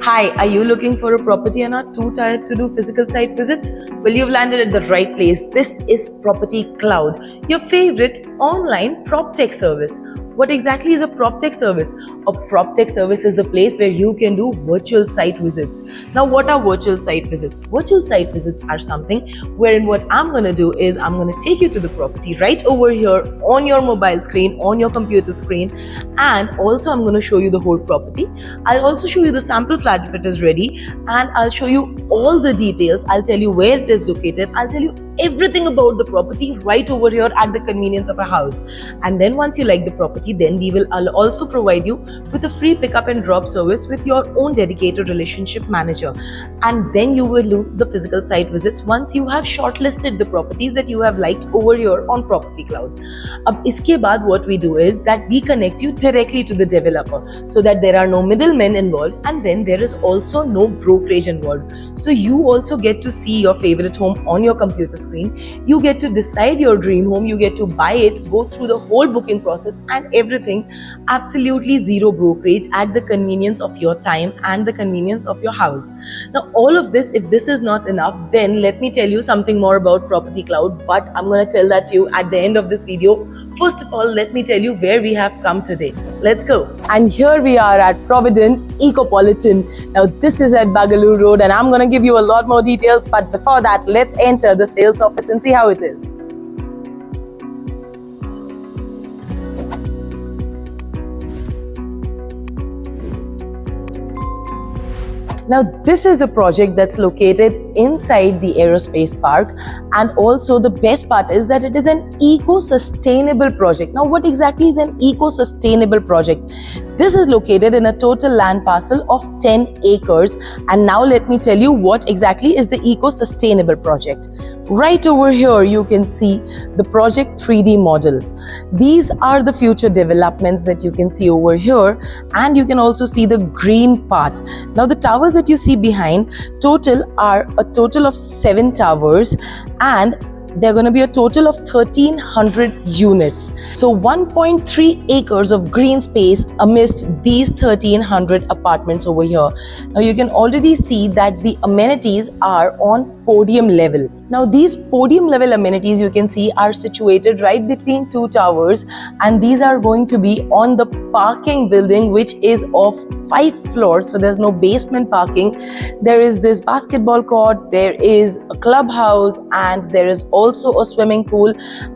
Hi, are you looking for a property and are too tired to do physical site visits? Well, you've landed at the right place. This is Property Cloud, your favorite online prop tech service. What exactly is a prop tech service? A prop tech service is the place where you can do virtual site visits. Now, what are virtual site visits? Virtual site visits are something wherein what I'm going to do is I'm going to take you to the property right over here on your mobile screen, on your computer screen, and also I'm going to show you the whole property. I'll also show you the sample flat if it is ready, and I'll show you all the details. I'll tell you where it is located. I'll tell you everything about the property right over here at the convenience of a house. And then once you like the property, then I'll also provide you with a free pickup and drop service with your own dedicated relationship manager. And then you will do the physical site visits once you have shortlisted the properties that you have liked over here on Property Cloud. Iske baad what we do is that we connect you directly to the developer so that there are no middlemen involved, and then there is also no brokerage involved. So you also get to see your favorite home on your computer screen. You get to decide your dream home, you get to buy it, go through the whole booking process and everything, absolutely zero brokerage at the convenience of your time and the convenience of your house. Now all of this, if this is not enough, then let me tell you something more about Property Cloud, but I'm going to tell that to you at the end of this video. First of all, let me tell you where we have come today. Let's go. And here we are at Provident Ecopolitan. Now this is at Bagaloo Road and I'm going to give you a lot more details, but before that, let's enter the sales office and see how it is. Now this is a project that's located inside the aerospace park, and also the best part is that it is an eco-sustainable project. Now what exactly is an eco-sustainable project? This is located in a total land parcel of 10 acres, and now let me tell you what exactly is the eco-sustainable project. Right over here you can see the project 3D model. These are the future developments that you can see over here, and you can also see the green part. Now the towers that you see behind are a total of 7 towers, and they're going to be a total of 1,300 units. So 1.3 acres of green space amidst these 1,300 apartments over here. Now you can already see that the amenities are on podium level. Now these podium level amenities you can see are situated right between 2 towers, and these are going to be on the parking building, which is of 5 floors, so there's no basement parking. There is this basketball court, there is a clubhouse, and there is also a swimming pool,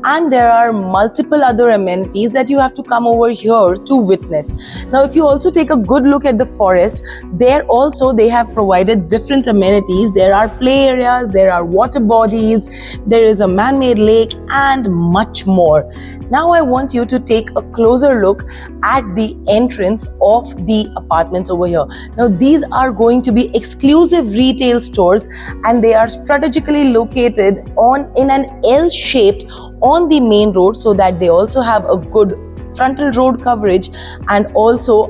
and there are multiple other amenities that you have to come over here to witness. Now if you also take a good look at the forest, there also they have provided different amenities. There are play areas, there are water bodies, there is a man-made lake, and much more. Now I want you to take a closer look at the entrance of the apartments over here. Now these are going to be exclusive retail stores, and they are strategically located in an L-shaped on the main road, so that they also have a good frontal road coverage, and also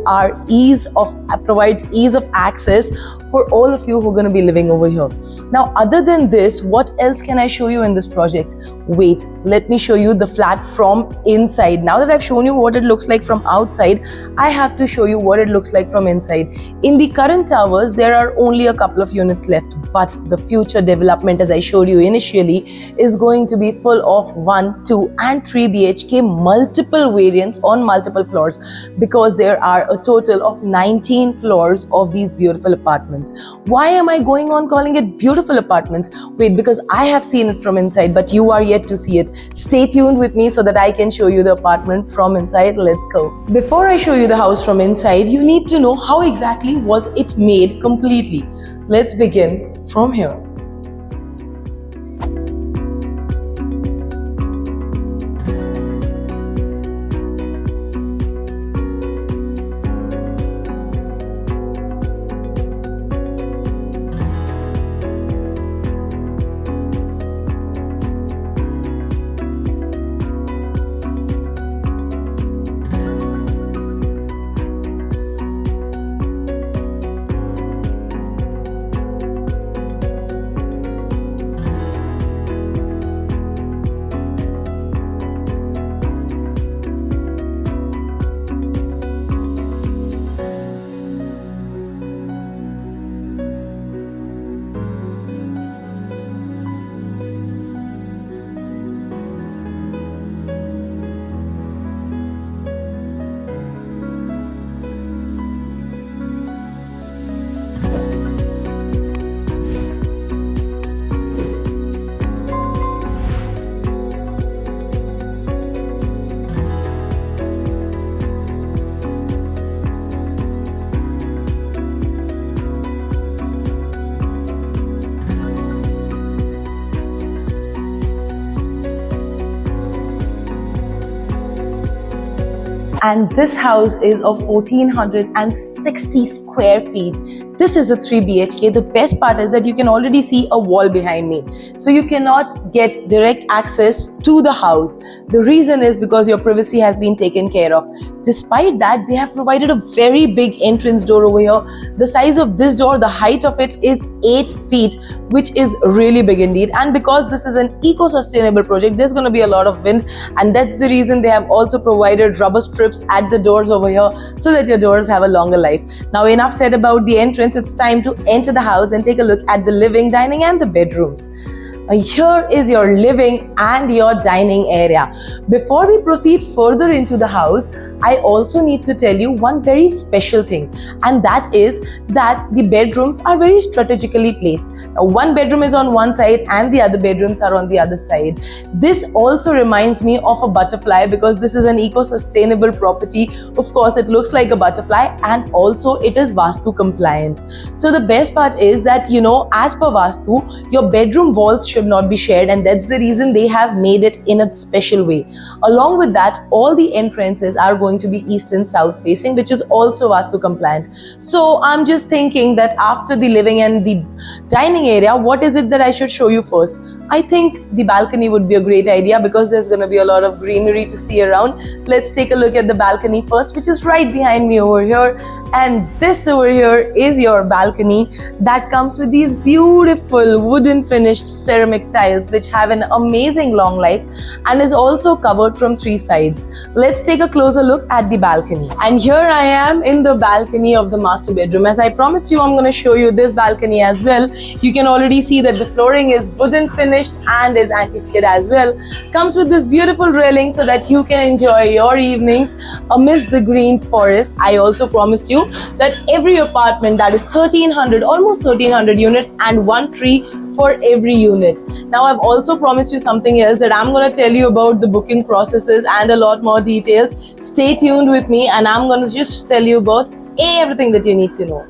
provides ease of access for all of you who are going to be living over here. Now other than this, what else can I show you in this project? Wait, let me show you the flat from inside. Now that I've shown you what it looks like from outside, I have to show you what it looks like from inside. In the current towers, there are only a couple of units left, but the future development, as I showed you initially, is going to be full of 1, 2 and 3 BHK multiple variants on multiple floors, because there are a total of 19 floors of these beautiful apartments. Why am I going on calling it beautiful apartments? Wait, because I have seen it from inside, but you are yet to see it. Stay tuned with me so that I can show you the apartment from inside. Let's go. Before I show you the house from inside, you need to know how exactly was it made completely. Let's begin from here. And this house is of 1460 square feet. This is a 3 BHK. The best part is that you can already see a wall behind me. So you cannot get direct access to the house. The reason is because your privacy has been taken care of. Despite that, they have provided a very big entrance door over here. The size of this door, the height of it is 8 feet, which is really big indeed. And because this is an eco-sustainable project, there's going to be a lot of wind, and that's the reason they have also provided rubber strips at the doors over here so that your doors have a longer life. Now enough said about the entrance, it's time to enter the house and take a look at the living, dining and the bedrooms. Here is your living and your dining area. Before we proceed further into the house, I also need to tell you one very special thing, and that is that the bedrooms are very strategically placed. Now, one bedroom is on one side and the other bedrooms are on the other side. This also reminds me of a butterfly because this is an eco-sustainable property. Of course, it looks like a butterfly and also it is Vastu compliant. So the best part is that, as per Vastu, your bedroom walls should not be shared, and that's the reason they have made it in a special way. Along with that, all the entrances are going to be east and south facing, which is also Vastu compliant. So I'm just thinking that after the living and the dining area, what is it that I should show you first? I think the balcony would be a great idea because there's going to be a lot of greenery to see around. Let's take a look at the balcony first, which is right behind me over here. And this over here is your balcony that comes with these beautiful wooden finished ceramic tiles which have an amazing long life and is also covered from 3 sides. Let's take a closer look at the balcony. And here I am in the balcony of the master bedroom. As I promised you, I'm going to show you this balcony as well. You can already see that the flooring is wooden finished and is anti-skid as well. Comes with this beautiful railing so that you can enjoy your evenings amidst the green forest. I also promised you that every apartment, that is 1300, almost 1300 units, and 1 tree for every unit. Now I've also promised you something else, that I'm going to tell you about the booking processes and a lot more details. Stay tuned with me and I'm going to just tell you about everything that you need to know.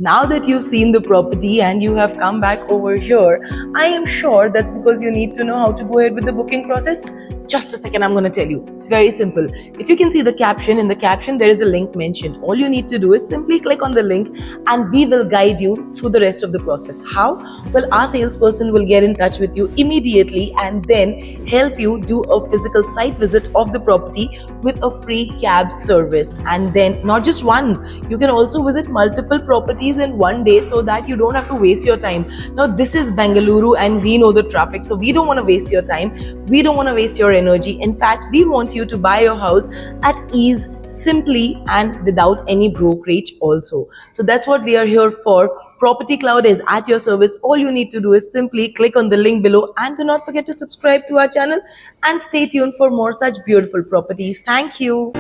Now that you've seen the property and you have come back over here, I am sure that's because you need to know how to go ahead with the booking process. Just a second, I'm going to tell you. It's very simple. If you can see the caption, in the caption there is a link mentioned. All you need to do is simply click on the link and we will guide you through the rest of the process. How? Well, our salesperson will get in touch with you immediately and then help you do a physical site visit of the property with a free cab service. And then not just one, you can also visit multiple properties in one day so that you don't have to waste your time. Now this is Bengaluru and we know the traffic, so we don't want to waste your time. We don't want to waste your energy. In fact, we want you to buy your house at ease, simply and without any brokerage also. So that's what we are here for. Property Cloud is at your service. All you need to do is simply click on the link below and do not forget to subscribe to our channel and stay tuned for more such beautiful properties. Thank you.